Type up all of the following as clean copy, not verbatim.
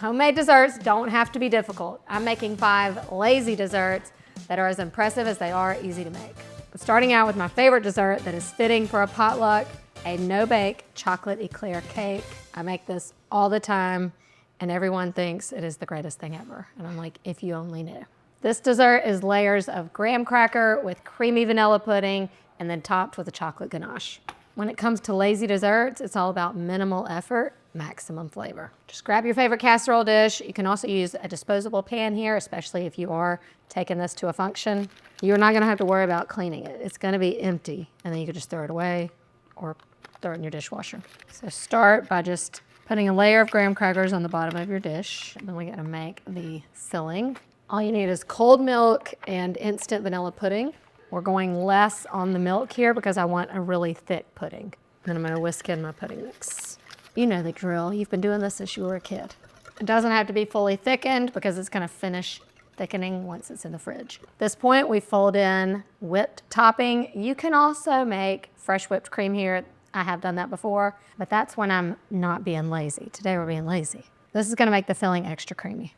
Homemade desserts don't have to be difficult. I'm making 5 lazy desserts that are as impressive as they are easy to make. I'm starting out with my favorite dessert that is fitting for a potluck, a no-bake chocolate eclair cake. I make this all the time, and everyone thinks it is the greatest thing ever. And I'm like, if you only knew. This dessert is layers of graham cracker with creamy vanilla pudding and then topped with a chocolate ganache. When it comes to lazy desserts, it's all about minimal effort, maximum flavor. Just grab your favorite casserole dish. You can also use a disposable pan here, especially if you are taking this to a function. You're not gonna have to worry about cleaning it. It's gonna be empty, and then you can just throw it away or throw it in your dishwasher. So start by just putting a layer of graham crackers on the bottom of your dish. And then we're gonna make the filling. All you need is cold milk and instant vanilla pudding. We're going less on the milk here because I want a really thick pudding. Then I'm gonna whisk in my pudding mix. You know the drill. You've been doing this since you were a kid. It doesn't have to be fully thickened because it's gonna finish thickening once it's in the fridge. At this point, we fold in whipped topping. You can also make fresh whipped cream here. I have done that before, but that's when I'm not being lazy. Today we're being lazy. This is gonna make the filling extra creamy.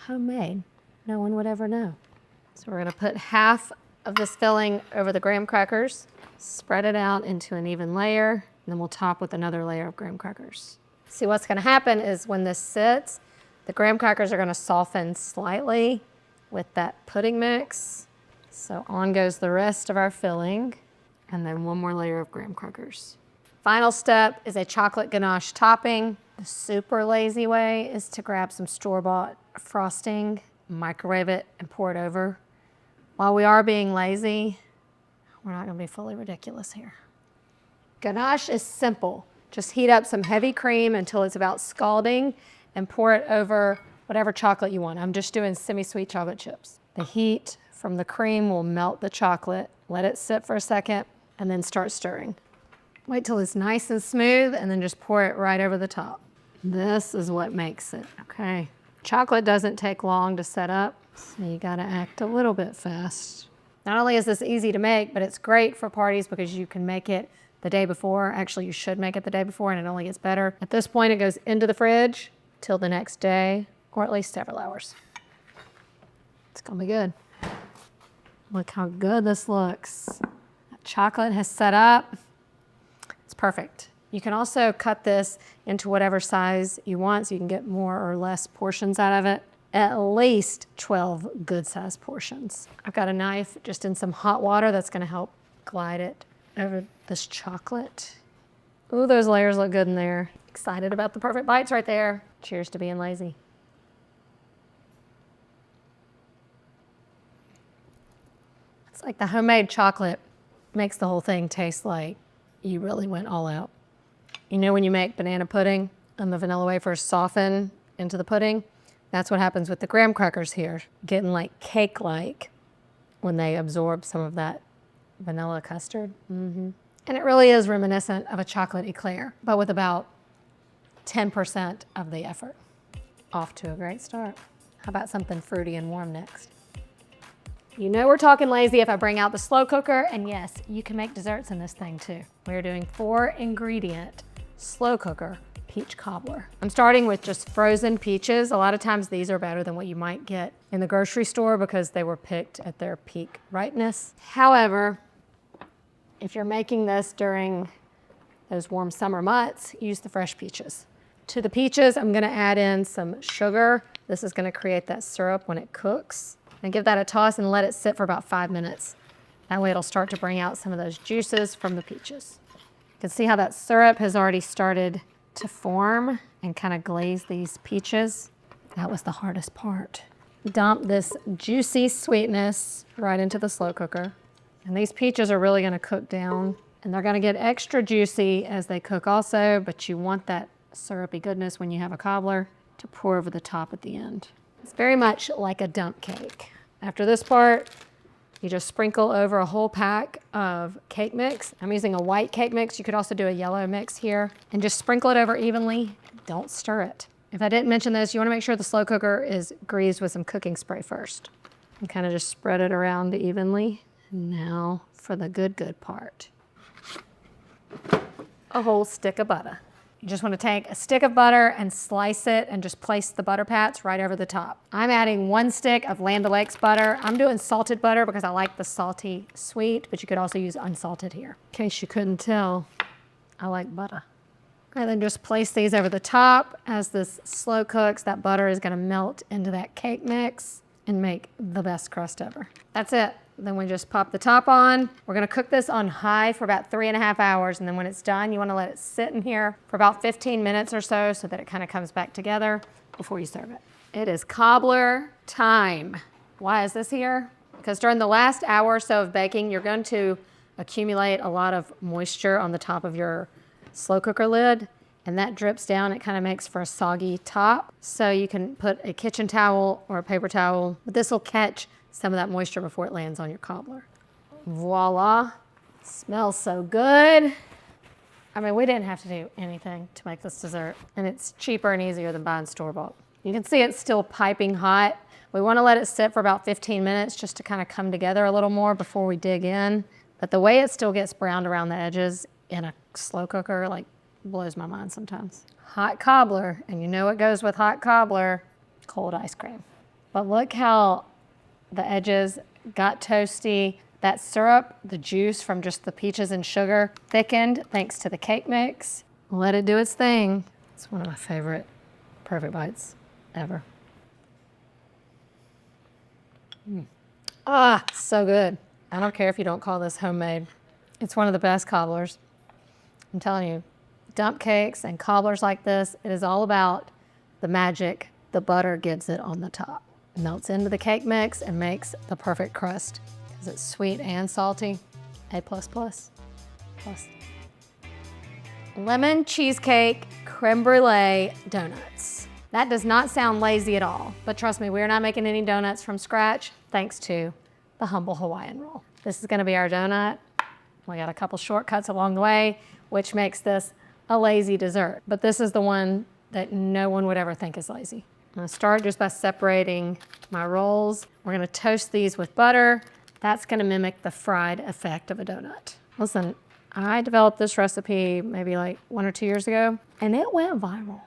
Homemade, no one would ever know. So we're gonna put half of this filling over the graham crackers, spread it out into an even layer, and then we'll top with another layer of graham crackers. See, what's gonna happen is when this sits, the graham crackers are gonna soften slightly with that pudding mix. So on goes the rest of our filling, and then one more layer of graham crackers. Final step is a chocolate ganache topping. The super lazy way is to grab some store-bought frosting, microwave it, and pour it over. While we are being lazy, we're not gonna be fully ridiculous here. Ganache is simple. Just heat up some heavy cream until it's about scalding and pour it over whatever chocolate you want. I'm just doing semi-sweet chocolate chips. The heat from the cream will melt the chocolate. Let it sit for a second and then start stirring. Wait till it's nice and smooth and then just pour it right over the top. This is what makes it, okay? Chocolate doesn't take long to set up, so you gotta act a little bit fast. Not only is this easy to make, but it's great for parties because you can make it the day before. Actually, you should make it the day before and it only gets better. At this point, it goes into the fridge till the next day, or at least several hours. It's gonna be good. Look how good this looks. That chocolate has set up. It's perfect. You can also cut this into whatever size you want so you can get more or less portions out of it. At least 12 good sized portions. I've got a knife just in some hot water that's gonna help glide it over this chocolate. Ooh, those layers look good in there. Excited about the perfect bites right there. Cheers to being lazy. It's like the homemade chocolate makes the whole thing taste like you really went all out. You know when you make banana pudding and the vanilla wafers soften into the pudding? That's what happens with the graham crackers here, getting like cake-like when they absorb some of that vanilla custard. And it really is reminiscent of a chocolate eclair, but with about 10% of the effort. Off to a great start. How about something fruity and warm next? You know we're talking lazy if I bring out the slow cooker, and yes, you can make desserts in this thing too. We're doing 4-ingredient slow cooker peach cobbler. I'm starting with just frozen peaches. A lot of times these are better than what you might get in the grocery store because they were picked at their peak ripeness. However, if you're making this during those warm summer months, use the fresh peaches. To the peaches, I'm gonna add in some sugar. This is gonna create that syrup when it cooks. And give that a toss and let it sit for about 5 minutes. That way it'll start to bring out some of those juices from the peaches. You can see how that syrup has already started to form and kind of glaze these peaches. That was the hardest part. Dump this juicy sweetness right into the slow cooker. And these peaches are really gonna cook down and they're gonna get extra juicy as they cook also, but you want that syrupy goodness when you have a cobbler to pour over the top at the end. It's very much like a dump cake. After this part, you just sprinkle over a whole pack of cake mix. I'm using a white cake mix. You could also do a yellow mix here. And just sprinkle it over evenly. Don't stir it. If I didn't mention this, you wanna make sure the slow cooker is greased with some cooking spray first. And kind of just spread it around evenly. And now for the good part. A whole stick of butter. You just want to take a stick of butter and slice it and just place the butter pats right over the top. I'm adding 1 stick of Land O'Lakes butter. I'm doing salted butter because I like the salty sweet, but you could also use unsalted here. In case you couldn't tell, I like butter. And then just place these over the top. As this slow cooks, that butter is gonna melt into that cake mix and make the best crust ever. That's it. Then we just pop the top on. We're gonna cook this on high for about 3.5 hours, and then when it's done, you wanna let it sit in here for about 15 minutes or so that it kind of comes back together before you serve it. It is cobbler time. Why is this here? Because during the last hour or so of baking, you're going to accumulate a lot of moisture on the top of your slow cooker lid, and that drips down. It kind of makes for a soggy top. So you can put a kitchen towel or a paper towel, but this will catch some of that moisture before it lands on your cobbler. Voila, smells so good. I mean, we didn't have to do anything to make this dessert, and it's cheaper and easier than buying store-bought. You can see it's still piping hot. We want to let it sit for about 15 minutes just to kind of come together a little more before we dig in. But the way it still gets browned around the edges in a slow cooker, like, blows my mind sometimes. Hot cobbler, and you know what goes with hot cobbler? Cold ice cream. But look how the edges got toasty. That syrup, the juice from just the peaches and sugar, thickened thanks to the cake mix. Let it do its thing. It's one of my favorite perfect bites ever. Ah, so good. I don't care if you don't call this homemade. It's one of the best cobblers. I'm telling you, dump cakes and cobblers like this, it is all about the magic the butter gives it on the top. It melts into the cake mix and makes the perfect crust because it's sweet and salty. A++. Plus. Lemon cheesecake creme brulee donuts. That does not sound lazy at all, but trust me, we're not making any donuts from scratch thanks to the humble Hawaiian roll. This is gonna be our donut. We got a couple shortcuts along the way, which makes this a lazy dessert. But this is the one that no one would ever think is lazy. I'm gonna start just by separating my rolls. We're gonna toast these with butter. That's gonna mimic the fried effect of a donut. Listen, I developed this recipe maybe like 1 or 2 years ago, and it went viral,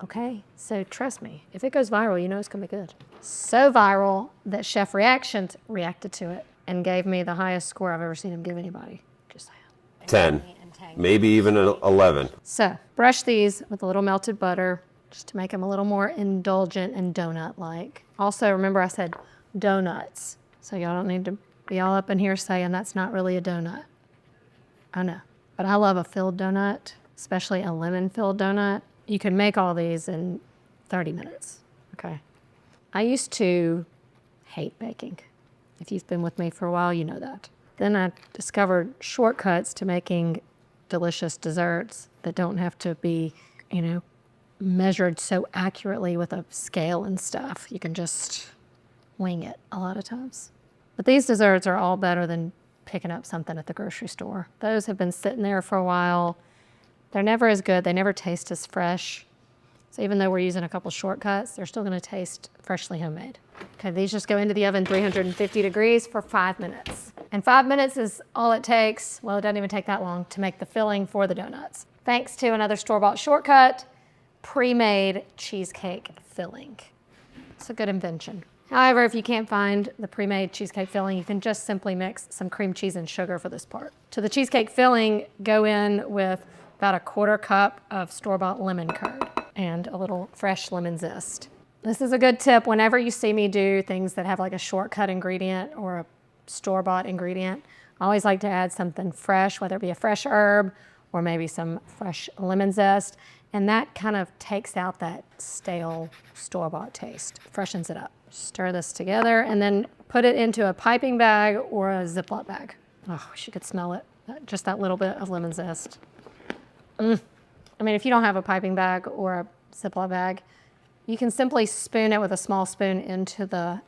okay? So trust me, if it goes viral, you know it's gonna be good. So viral that Chef Reactions reacted to it and gave me the highest score I've ever seen him give anybody. Just saying. 10, maybe even an 11. So brush these with a little melted butter just to make them a little more indulgent and donut-like. Also, remember I said donuts, so y'all don't need to be all up in here saying that's not really a donut. I know, but I love a filled donut, especially a lemon-filled donut. You can make all these in 30 minutes, okay? I used to hate baking. If you've been with me for a while, you know that. Then I discovered shortcuts to making delicious desserts that don't have to be, you know, measured so accurately with a scale and stuff. You can just wing it a lot of times. But these desserts are all better than picking up something at the grocery store. Those have been sitting there for a while. They're never as good. They never taste as fresh. So even though we're using a couple shortcuts, they're still gonna taste freshly homemade. Okay, these just go into the oven 350 degrees for 5 minutes. And 5 minutes is all it takes, well, it doesn't even take that long, to make the filling for the donuts. Thanks to another store-bought shortcut, pre-made cheesecake filling. It's a good invention. However, if you can't find the pre-made cheesecake filling, you can just simply mix some cream cheese and sugar for this part. To the cheesecake filling, go in with about 1/4 cup of store-bought lemon curd and a little fresh lemon zest. This is a good tip whenever you see me do things that have like a shortcut ingredient or a store-bought ingredient. I always like to add something fresh, whether it be a fresh herb or maybe some fresh lemon zest, and that kind of takes out that stale store-bought taste, freshens it up. Stir this together and then put it into a piping bag or a Ziploc bag. Oh, wish you could smell it, just that little bit of lemon zest. I mean, if you don't have a piping bag or a Ziploc bag, you can simply spoon it with a small spoon into the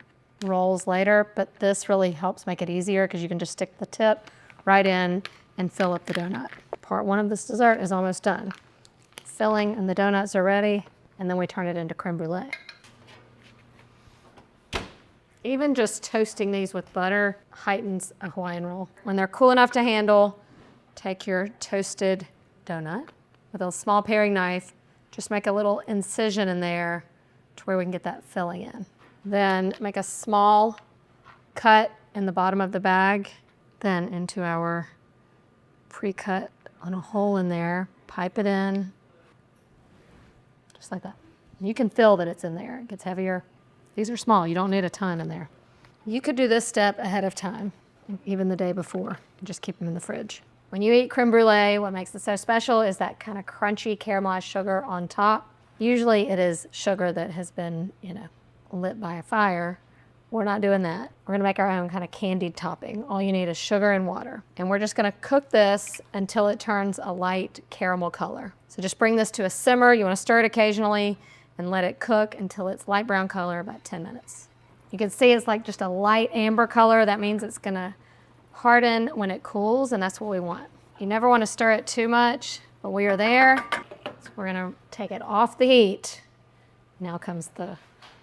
rolls later, but this really helps make it easier because you can just stick the tip right in and fill up the donut. Part 1 of this dessert is almost done. Filling and the donuts are ready, and then we turn it into creme brulee. Even just toasting these with butter heightens a Hawaiian roll. When they're cool enough to handle, take your toasted donut with a small paring knife, just make a little incision in there to where we can get that filling in. Then make a small cut in the bottom of the bag, then into our pre-cut on a hole in there, pipe it in, just like that. You can feel that it's in there. It gets heavier. These are small. You don't need a ton in there. You could do this step ahead of time, even the day before, and just keep them in the fridge. When you eat creme brulee, what makes it so special is that kind of crunchy caramelized sugar on top. Usually it is sugar that has been, lit by a fire. We're not doing that. We're gonna make our own kind of candied topping. All you need is sugar and water. And we're just gonna cook this until it turns a light caramel color. So just bring this to a simmer. You wanna stir it occasionally and let it cook until it's light brown color, about 10 minutes. You can see it's like just a light amber color. That means it's gonna harden when it cools, and that's what we want. You never wanna stir it too much, but we are there. So we're gonna take it off the heat. Now comes the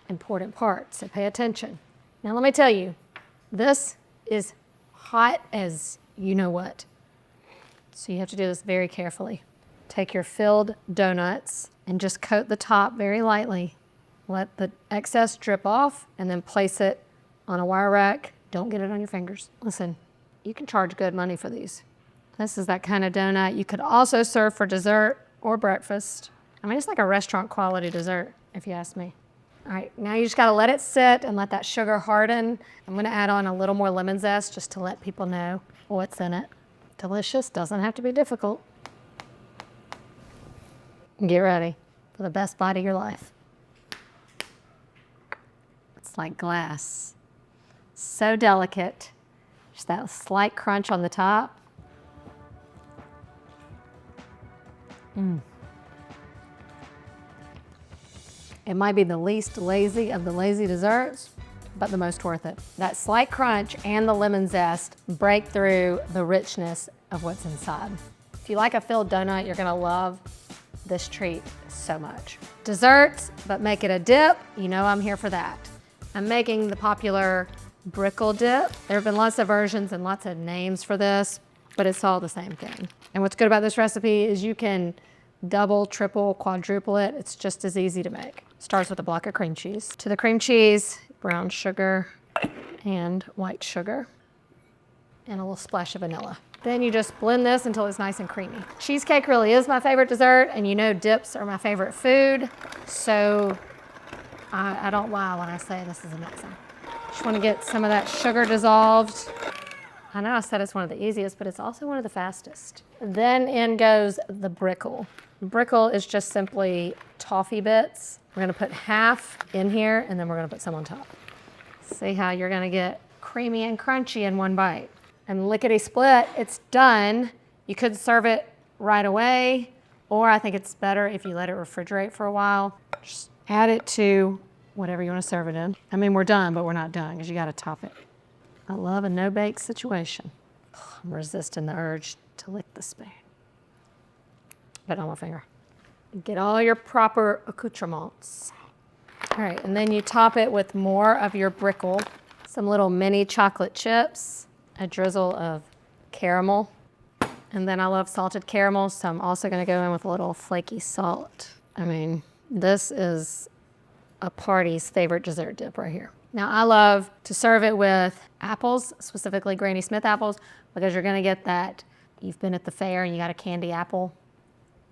important part, so pay attention. Now let me tell you, this is hot as you know what. So you have to do this very carefully. Take your filled donuts and just coat the top very lightly. Let the excess drip off and then place it on a wire rack. Don't get it on your fingers. Listen, you can charge good money for these. This is that kind of donut you could also serve for dessert or breakfast. I mean, it's like a restaurant quality dessert, if you ask me. All right, now you just gotta let it sit and let that sugar harden. I'm gonna add on a little more lemon zest just to let people know what's in it. Delicious, doesn't have to be difficult. Get ready for the best bite of your life. It's like glass. So delicate. Just that slight crunch on the top. It might be the least lazy of the lazy desserts, but the most worth it. That slight crunch and the lemon zest break through the richness of what's inside. If you like a filled donut, you're gonna love this treat so much. Desserts, but make it a dip, you know I'm here for that. I'm making the popular Brickle Dip. There have been lots of versions and lots of names for this, but it's all the same thing. And what's good about this recipe is you can double, triple, quadruple it. It's just as easy to make. Starts with a block of cream cheese. To the cream cheese, brown sugar and white sugar, and a little splash of vanilla. Then you just blend this until it's nice and creamy. Cheesecake really is my favorite dessert, and you know dips are my favorite food, so I don't lie when I say this is amazing. Just want to get some of that sugar dissolved. I know I said it's one of the easiest, but it's also one of the fastest. Then in goes the brickle. Brickle is just simply toffee bits. We're gonna put half in here, and then we're gonna put some on top. See how you're gonna get creamy and crunchy in one bite. And lickety split, it's done. You could serve it right away, or I think it's better if you let it refrigerate for a while. Just add it to whatever you wanna serve it in. I mean, we're done, but we're not done, because you gotta top it. I love a no-bake situation. I'm resisting the urge to lick the spoon. Put it on my finger. Get all your proper accoutrements. All right, and then you top it with more of your brickle, some little mini chocolate chips, a drizzle of caramel, and then I love salted caramel, so I'm also gonna go in with a little flaky salt. I mean, this is a party's favorite dessert dip right here. Now, I love to serve it with apples, specifically Granny Smith apples, because you're gonna get that, you've been at the fair and you got a candy apple,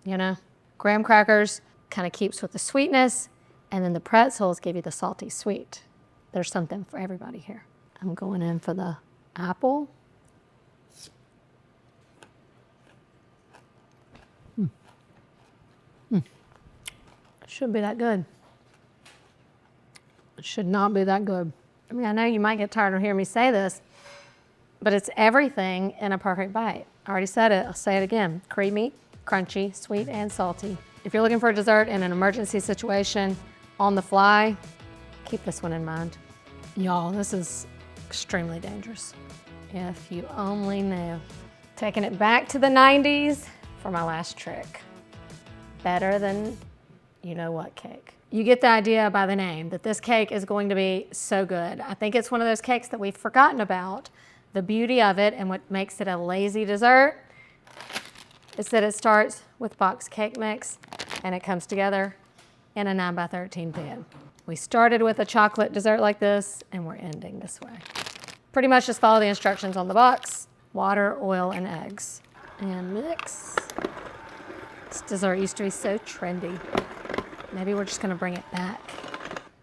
you know? Graham crackers kind of keeps with the sweetness, and then the pretzels give you the salty sweet. There's something for everybody here. I'm going in for the apple. It shouldn't be that good. It should not be that good. I mean, I know you might get tired of hearing me say this, but it's everything in a perfect bite. I already said it, I'll say it again. Creamy, crunchy, sweet, and salty. If you're looking for a dessert in an emergency situation, on the fly, keep this one in mind. Y'all, this is extremely dangerous. If you only knew. Taking it back to the 90s for my last trick. Better than you know what cake. You get the idea by the name that this cake is going to be so good. I think it's one of those cakes that we've forgotten about, the beauty of it and what makes it a lazy dessert. is that it starts with box cake mix and it comes together in a 9x13 pan. We started with a chocolate dessert like this and we're ending this way. Pretty much just follow the instructions on the box. Water, oil, and eggs. And mix. This dessert used to be so trendy. Maybe we're just gonna bring it back.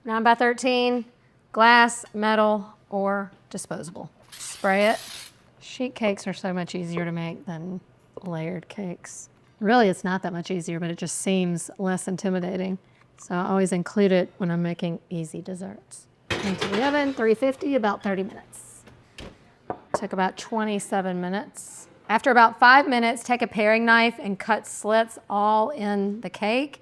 9x13, glass, metal, or disposable. Spray it. Sheet cakes are so much easier to make than layered cakes. Really, it's not that much easier, but it just seems less intimidating. So I always include it when I'm making easy desserts. Into the oven, 350, about 30 minutes. Took about 27 minutes. After about 5 minutes, take a paring knife and cut slits all in the cake.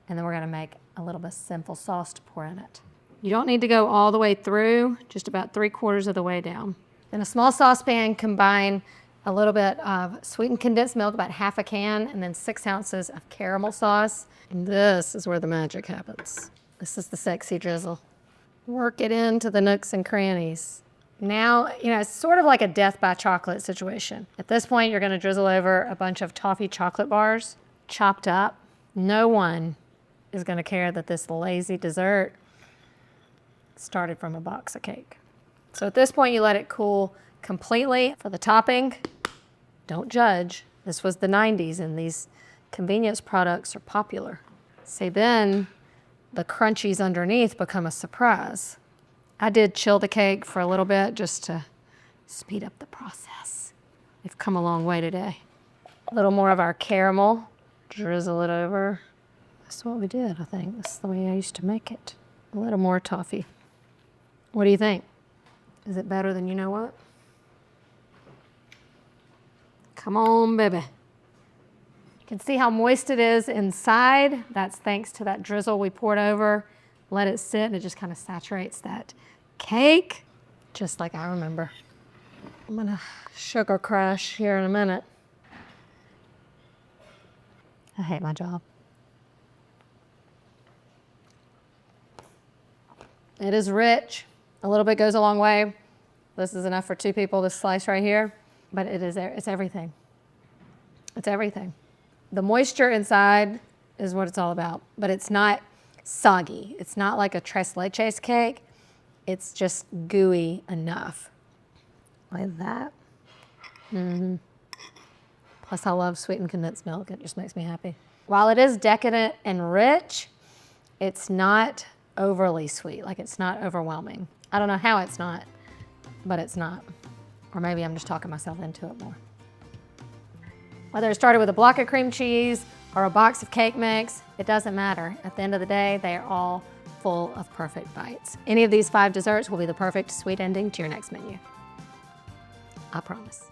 And then we're gonna make a little bit of simple sauce to pour in it. You don't need to go all the way through, just about 3/4 of the way down. In a small saucepan, combine a little bit of sweetened condensed milk, about half a can, and then 6 ounces of caramel sauce. And this is where the magic happens. This is the sexy drizzle. Work it into the nooks and crannies. Now, it's sort of like a death by chocolate situation. At this point, you're gonna drizzle over a bunch of toffee chocolate bars, chopped up. No one is gonna care that this lazy dessert started from a box of cake. So at this point, you let it cool completely. For the topping, don't judge. This was the 90s and these convenience products are popular. See, then the crunchies underneath become a surprise. I did chill the cake for a little bit just to speed up the process. We've come a long way today. A little more of our caramel, drizzle it over. That's what we did, I think. That's the way I used to make it. A little more toffee. What do you think? Is it better than you know what? Come on, baby. You can see how moist it is inside. That's thanks to that drizzle we poured over. Let it sit and it just kind of saturates that cake, just like I remember. I'm gonna sugar crush here in a minute. I hate my job. It is rich. A little bit goes a long way. This is enough for 2 people, this slice right here, but it's everything. It's everything. The moisture inside is what it's all about, but it's not soggy. It's not like a tres leches cake. It's just gooey enough. Like that. Plus I love sweetened condensed milk. It just makes me happy. While it is decadent and rich, it's not overly sweet. Like it's not overwhelming. I don't know how it's not, but it's not. Or maybe I'm just talking myself into it more. Whether it started with a block of cream cheese or a box of cake mix, it doesn't matter. At the end of the day, they are all full of perfect bites. Any of these 5 desserts will be the perfect sweet ending to your next menu. I promise.